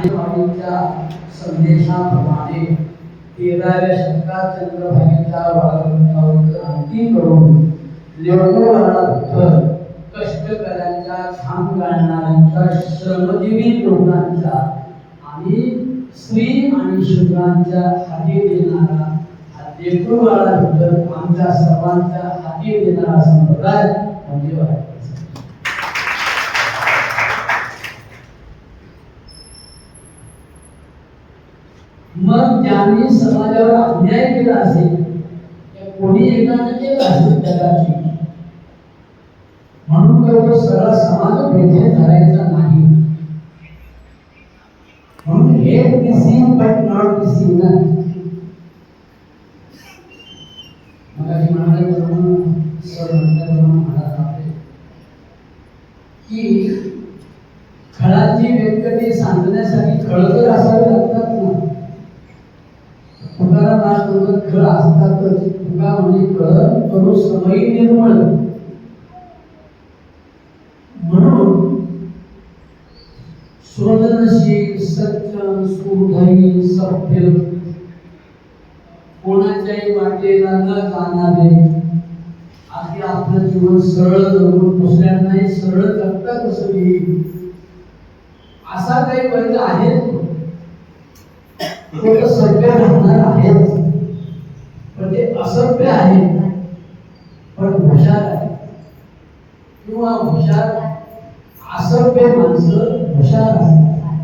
ज्ञानेश्वरीच्या संदेशाप्रमाणे 13व्या शतकात चंद्रभागेच्या वाळवंटावर क्रांती करून लेवडोवाला विठ्ठल कष्टकऱ्यांच्या, घाम गाळणाऱ्यांच्या, श्रमजीवी लोकांच्या आणि स्त्री आणि शूद्रांच्या हाती देणारा हा लेवडोवाला विठ्ठल आमच्या सर्वांच्या हाती देणारा संप्रदाय म्हणजे वारकरी. मग ज्यांनी समाजावर अन्याय केला असेल, कोणी एकाने केला असेल जगाची, म्हणून तो सगळा समाज भेटे धरायचा नाही. म्हणून हेट डिसीव बट नॉट डिसीव्ह. मग अशी म्हणाले सर म्हणतात की खळाची व्यक्ती सांगण्यासाठी खळ तर असावे लागतात ना. तुकाराम दास खळ असतातच. तुका म्हणजे कळ करू समय निर्मळ. म्हणून सृजनशील, सज्जन, सुहृदयी, सभ्य, कोणाच्याही वाटेला न जाणारे, अगदी आपलं जीवन सरळ जगून दुसऱ्यांनाही सरळ करता कसं येईल असा काही वर्ग आहे. तो सभ्य राहणार आहेच, पण ते असभ्य आहे पण हुशार आहे. किंवा हुशार असभ्य माणसं हुशार असतात,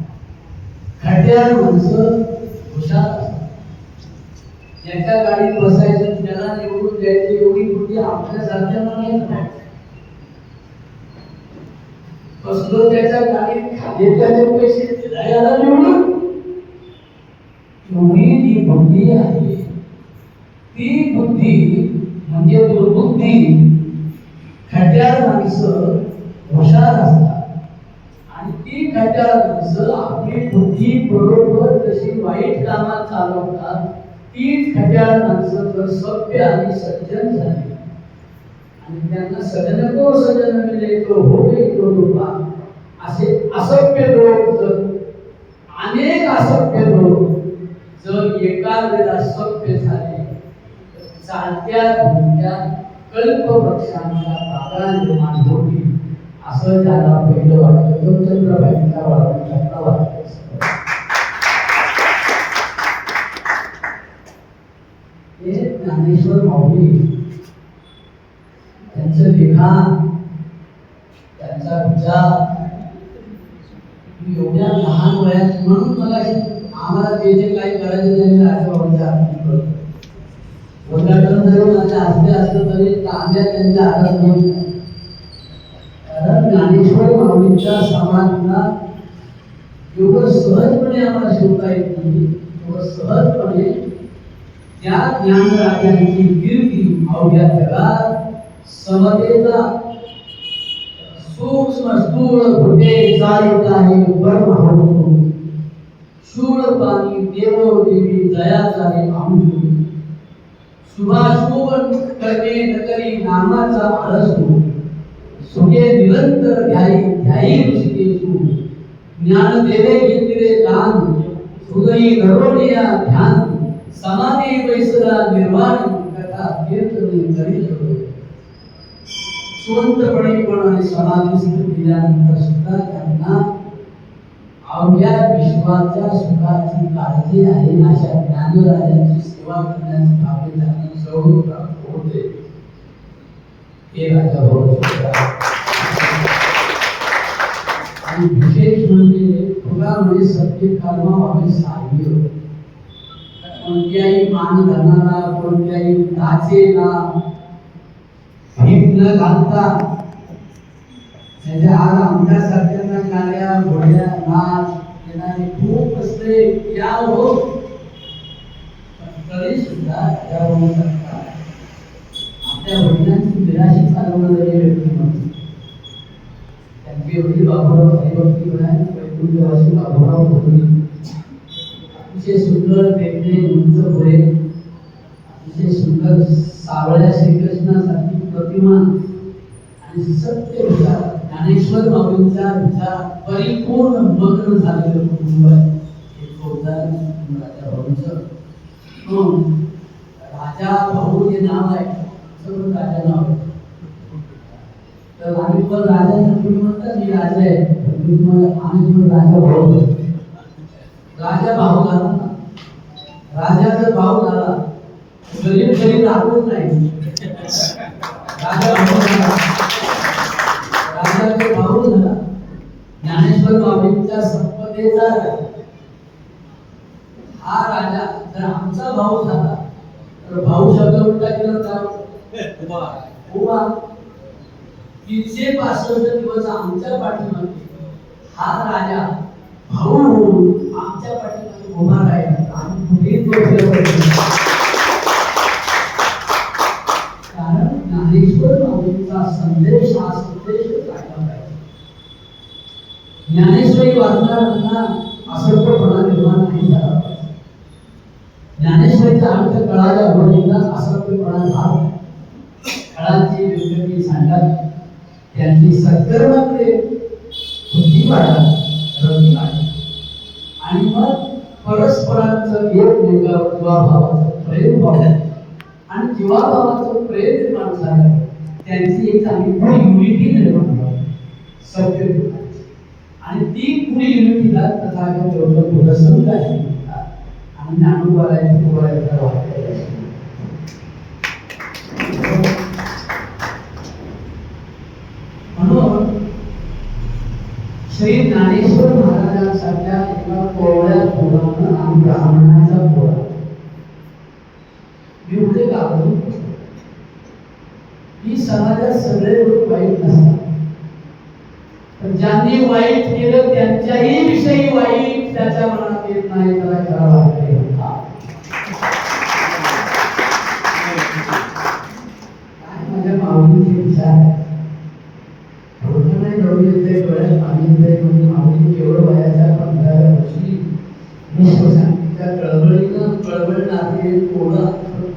खट्याळ माणसं हुशार असतात. एका गाडीत बसायचं, त्याला निवडून द्यायची एवढी बुद्धी आपल्यासारख्यांना नाही. बसलो त्याच्या गाडीत, खाली त्याचे पैसे द्यायला निवडून, एवढी जी बुद्धी आहे ती बुद्धी म्हणजे दुर्बुद्धी. खट्याळ माणसं हुशार असतात आणि ती खट्याळ माणसं आपली बुद्धी बरोबर जशी वाईट कामात चालवतात, तीच खट्याळ माणसं जर सभ्य आणि सज्जन झाली आणि त्यांना सजन को सजन मिले तो होवे तो रूपा, असे असभ्य लोक जर, अनेक असभ्य लोक जर एका वेळेला सभ्य झाले, चालत्या भूमिका कल्पवृक्षांच्या बागा निर्माण होतील. असं त्याला पहिलं वाटतं. तो चंद्रभागेचा वाळवंटातला वाटतं. हे ज्ञानेश्वर माऊली त्यांचं लिखाण, त्यांचा विचार एवढ्या लहान वयात, म्हणून मला आम्हाला जे जे काही करायचं त्यांच्या आजोबांच्या हाती करतो. उद्घाटन जरी माझ्या हस्ते असलं तरी तांब्या त्यांच्या हातात नाही. कारण ज्ञानेश्वर माऊलींच्या समाजला एवढं सहजपणे आम्हाला शिवता येत नाही. एवढं सहजपणे त्या ज्ञानराजांची कीर्ती अवघ्या जगात समतेचा सूक्ष्म स्थूळ घुटे चालित आहे परम हळू. शूळ पाणी देवो देवी जयाचा रे आमजू. शुभाशुभ करणे नकरी नामाचा आळसू. सुखे निरंतर ध्यायी ध्यायी ऋषिकेशू. ज्ञान देवे घेतले दान हृदयी घडवलिया ध्यान. समाधी वैसरा निर्वाण कथा कीर्तने करी ठेवले. स्वतंत्रपणे पण आणि समाधीस्थ केल्यानंतर सुद्धा त्यांना अवघ्या विश्वाच्या सुखाची काळजी आहे. अशा ज्ञानराजांची सेवा करण्याची भाग्य त्यांना जवळ प्राप्त होते. हे राजा आणि विशेष म्हणजे तुला म्हणजे सत्य कर्म व्हावे साध्य. कोणत्याही मान धरणारा, कोणत्याही नाचेला भीम न घालता, त्याच्या आज आमच्यासारख्यांना गाड्या घोड्या नाच येणारे खूप असते या हो, तरी सुद्धा त्या आपल्या वडिलांची निराशी चालवणारे व्यक्तिमत्व. त्यांची वडील बाबूराव हरिभक्ती म्हणाले, वैकुंठवासी बाबूराव भोगले. अतिशय सुंदर देखणे, उंच डोळे, अतिशय सुंदर सावळ्या श्रीकृष्णासारखी प्रतिमा आणि सत्य विचार. ज्ञानेश्वर माऊलींचा विचार परिपूर्ण मग्न झालेलं कुटुंब आहे. राजा भाऊंचं. म्हणून राजा भाऊ जे नाव आहे सगळं राजा नाव आहे. तर आम्ही पण राजा तुम्ही म्हणता मी राजा आहे, आम्ही तुम्हाला राजा भाऊ. राजा भाऊ झाला ना, राजा जर भाऊ झाला गरीब गरीब राहतच नाही. राजा भाऊ झाला, राजा जर भाऊ झाला ज्ञानेश्वर माऊलींच्या संपदेचा हा राजा जर आमचा भाऊ झाला तर भाऊ शब्द उलटा केला तर उभा. 365 दिवस आमच्या पाठीमागे हा राजा भाऊ आमच्या पाठीमागे उभा राहिला. आम्ही कारण ज्ञानेश्वर माऊलींचा संदेश हा संदेश राहिला पाहिजे. ज्ञानेश्वरी वाचणाऱ्यांना असंख्यपणा निर्माण नाही झाला पाहिजे. ज्ञानेश्वरीचा अर्थ कळाल्या होईना असंख्यपणा झाला. कळाची विकृती सांगतात त्यांची सत्कर्माकडे बुद्धी वाढत रती वाढत आणि मग परस्परांचं एकमेकावर जीवाभावाचं प्रेम वाढत आणि जीवाभावाचं प्रेम निर्माण झालं. त्यांची एक चांगली युनिटी निर्माण झाली सभ्य आणि ती पुढे युनिटीला तथागत पुरस्कृत आहे आणि ज्ञानोबारायची बोलायला वाटतं. म्हणून श्री ज्ञानेश्वर महाराजांसारख्या एका कोवळ्या पोरानं आणि ब्राह्मणाचा पोरा मी उलटे का ही समाजात सगळे लोक वाईट नसतात, पण ज्यांनी वाईट केलं त्यांच्याही विषयी वाईट त्याच्या मनात येत नाही, त्याला करावं लागते. काय माझ्या माऊलीचे विचार आहे केवळ वयाच्या 15व्या वर्षी विश्वशांतीच्या कळवळीनं कळवळणारे कोणा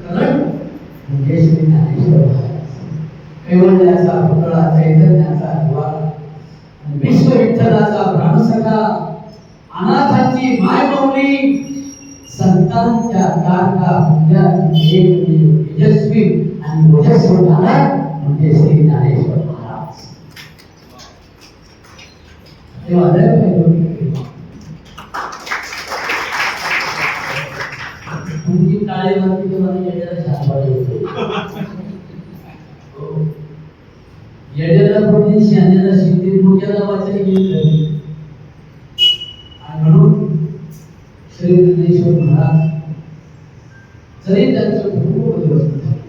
करण म्हणजे श्री ज्ञानेश्वर महाराज. कैवल्याचा पुतळा चैतन्याचा दिवा विश्व विठ्ठलाचा प्राणसखा अनाथांची माय माऊली संतांच्या तारका तेजस्वी आणि ओजस्वी म्हणजे श्री ज्ञानेश्वर महाराज. तुमची टाळेवरती तुम्हाला येड्याला शांतवाडी होते. येड्याला कोणी शाण्याला शिंदे मुख्याला वाचायला गेली. आणि म्हणून श्री ज्ञानेश्वर महाराज जरी त्यांचं कुटुंब उद्ध्वस्त झालं,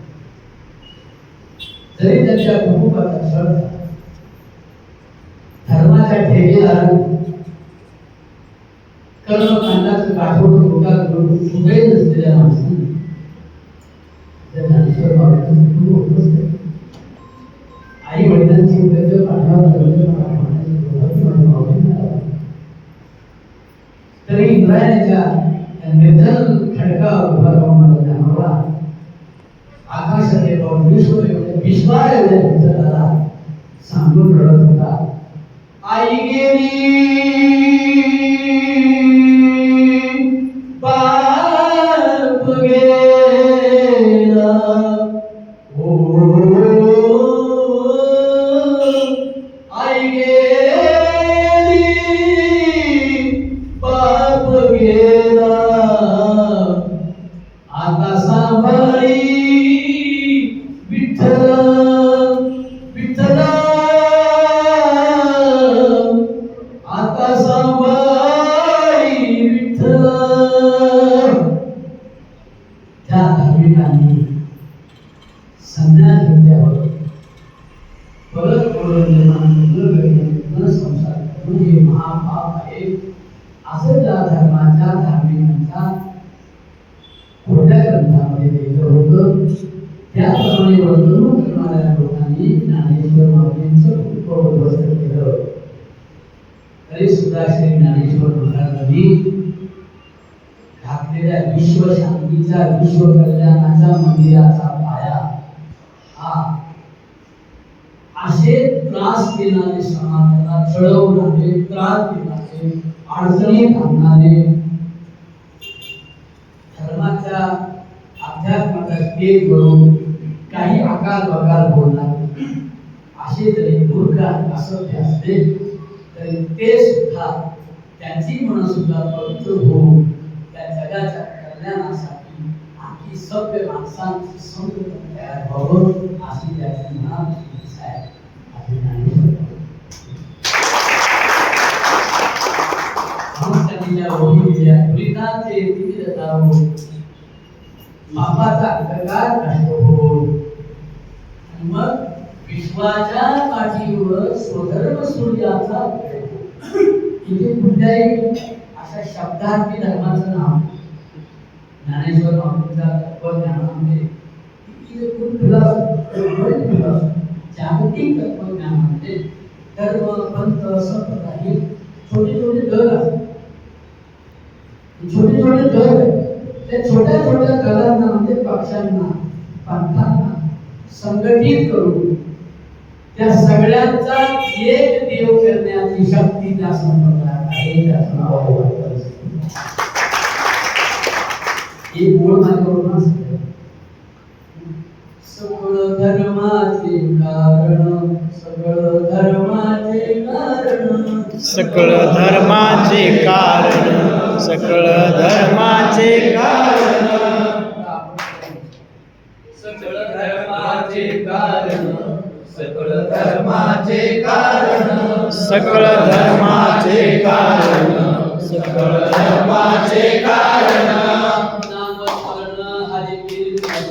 जरी त्यांच्या कुटुंबाचा क्षण झाला, धर्माच्या ठेकेदारांनी कर्मकांडाचं काठोर डोक्यात उभे नसलेल्या माणसांनी ज्ञानेश्वर बाबांचं कुटुंब उद्ध्वस्त. आई वडिलांची उद्योग तरी इंद्रायणाच्या निर्धन खडका उभा राहून मला ज्ञानोबा आकाशात पाहून विश्वाला एवढ्या सांगून रडत होता. आई गेली बाप गेला ओ आई गेली बाप गेला आता सांभाळी विठ्ठल विठ्ठला आता सांभाळी विठ्ठल. त्या धार्मिकांनी संन्यास घेतल्यावर परत न संसार हे महापाप आहे असं त्या धर्माच्या धार्मिकांच्या खोट्या ग्रंथामध्ये लिहिलं होतं. त्याप्रमाणे वर्तणूक करणाऱ्या लोकांनी ज्ञानेश्वर माऊलींचं कुटुंब उद्ध्वस्त केलं. तरी सुद्धा श्री ज्ञानेश्वर महाराजांनी घातलेल्या विश्वशांतीच्या विश्वकल्याणाच्या मंदिराचा पाया हा असे त्रास देणारे समाजाला चळवणारे त्रास देणारे अडचणीत आणणारे एक बनवून काही आकार बकार बोलणार असे जरी मूर्ख असं असले तरी ते सुद्धा त्यांची मन सुद्धा पवित्र होऊन त्या जगाच्या कल्याणासाठी आणखी सभ्य माणसांची संघटन तयार व्हावं अशी त्याची मनात इच्छा आहे. पापाचा अंधकार नष्ट हो मग विश्वाच्या पाठीवर स्वधर्म सूर्याचा इथे कुठल्याही अशा शब्दार्थी धर्माचं नाव ज्ञानेश्वर महाराजांच्या तत्वज्ञानामध्ये जागतिक तत्वज्ञानामध्ये धर्म पंथ संप्रदाय छोटे छोटे दल असतात. छोटे छोटे दल त्या छोट्या छोट्या दलांना म्हणजे पक्षांना पंथांना संघटित करून त्या सगळ्यांचा एक देव करण्याची शक्ती त्या संप्रदायात आहे. एक मूळ मार्गावरून सगळं धर्माचे कारण सगळं धर्माचे कारण सकळ धर्माचे कारण सकळ धर्माचे कारण सकळ धर्माचे कारण सकळ धर्माचे कारण सकळ धर्माचे कारण सकळ धर्माचे कारण नाम स्मरण हरि कीर्तन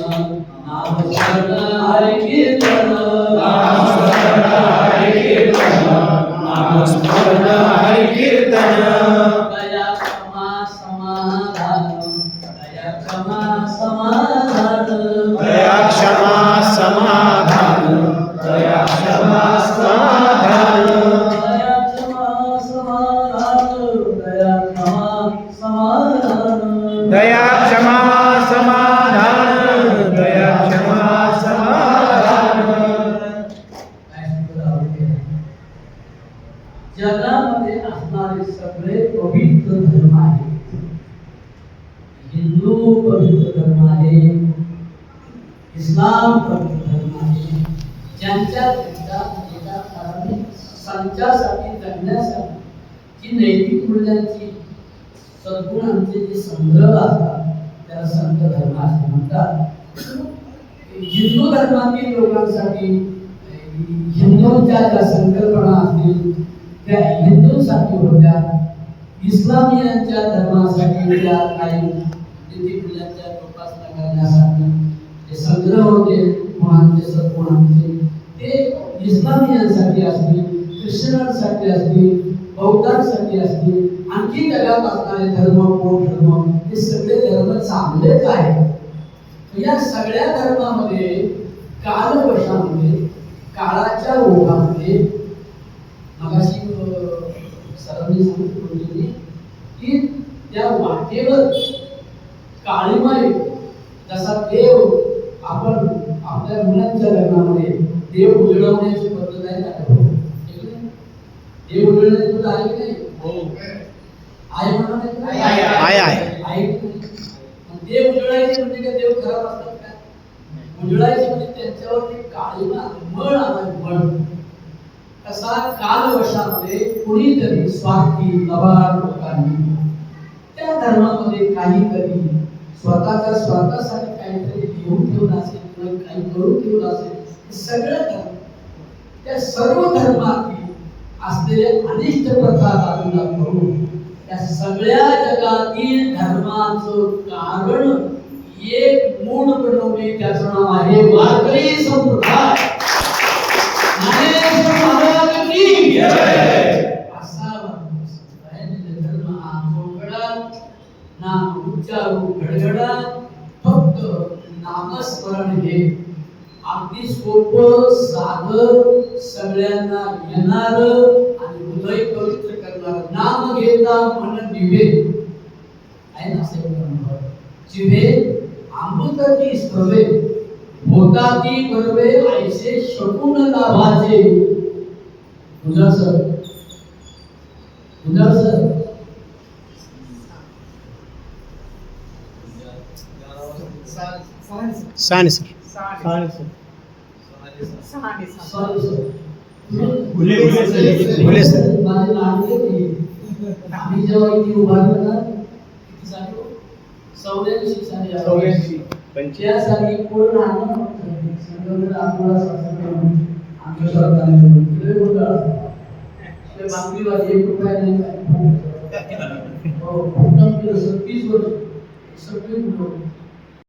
नाम स्मरण हरि कीर्तन नाम स्मरण हरि कीर्तन नाम स्मरण हरि कीर्तन दया क्षमा समाधान दया क्षमा समाधान दया क्षमा समाधान दया क्षमा समाधान दया क्षमा समाधान दया क्षमा समाधान दया क्षमा समाधान दया क्षमा समाधान जगामध्ये असणारे सगळे पवित्र धर्म आहेत. हिंदू पवित्र धर्म आहे, इस्लाम पवित्र धर्म आहे. ज्यांच्या एका ठराविक संचासाठी जगण्यासाठी जी नैतिक मूल्यांची सद्गुणांचे जे संग्रह असतात त्याला संत धर्म असे म्हणतात. हिंदू धर्मातील लोकांसाठी हिंदूंच्या ज्या संकल्पना असतील त्या हिंदूंसाठी होत्या. इस्लामियांच्या धर्मासाठी त्या काही नैतिक मूल्यांच्या जोपासना करण्यासाठी जे संग्रह होते गुणांचे सद्गुणांचे ते इस्लामियांसाठी असतील, ख्रिश्चनांसाठी असतील, बौद्धांसाठी असतील, आणखी जगात असणारे धर्म बौद्ध धर्म हे सगळे धर्म चांगलेच आहेत. या सगळ्या धर्मामध्ये कालवशामध्ये काळाच्या ओघामध्ये मगाशी सरांनी सांगितलं की त्या वाटेवर काळीमाई जसा देव आपण आपल्या मुलांच्या लग्नामध्ये देव उजळवण्याची पद्धत आहे ना. देव उजळण्याची पद्धत आहे की नाही? आहे म्हणा आहे. देव उजळायचे म्हणजे काय देव खराब असतात का? उजळायचे म्हणजे त्यांच्यावरती काळीमा मळ आला मळ. तसा कालवशामध्ये कुणीतरी स्वार्थी लबाड लोकांनी त्या धर्मामध्ये काहीतरी स्वतःच्या स्वार्थासाठी काहीतरी लिहून ठेवलं असेल किंवा काही करून ठेवलं असेल. सगळं धर्म त्या सर्व धर्मातील असलेल्या अनिष्ट प्रथा बाजूला करून त्या सगळ्या जगातील धर्माचं कारण एक मूळ बनवणे त्याचं नाव आहे वारकरी संप्रदाय. ज्ञानेश्वर महाराज की जय. असा धर्म हा चोखडा नाम उच्चारू गडगडा फक्त नामस्मरण हे अगदी सोपं साधं सगळ्यांना येणार आणि हृदय पवित्र करणार. नाम घेता मन निभे आहे ना असे जिभे अमृताची स्तवे होता ती बरवे ऐसे शकून लाभाचे. तुझा sir Sane sir sorry sir. Bhule sir. माझे लहान होते. आम्ही जेव्हा इथे उभारलं ना, किती साली हो? 84 साली आलो. त्या साली पूर्ण आणलं संगमनेर अकोला संस्थान आमच्या सरकारने लय मोठा ते बांगडीवाली 1 रुपया नाही. हो, फक्त 30 वर्ष सगळे मुलं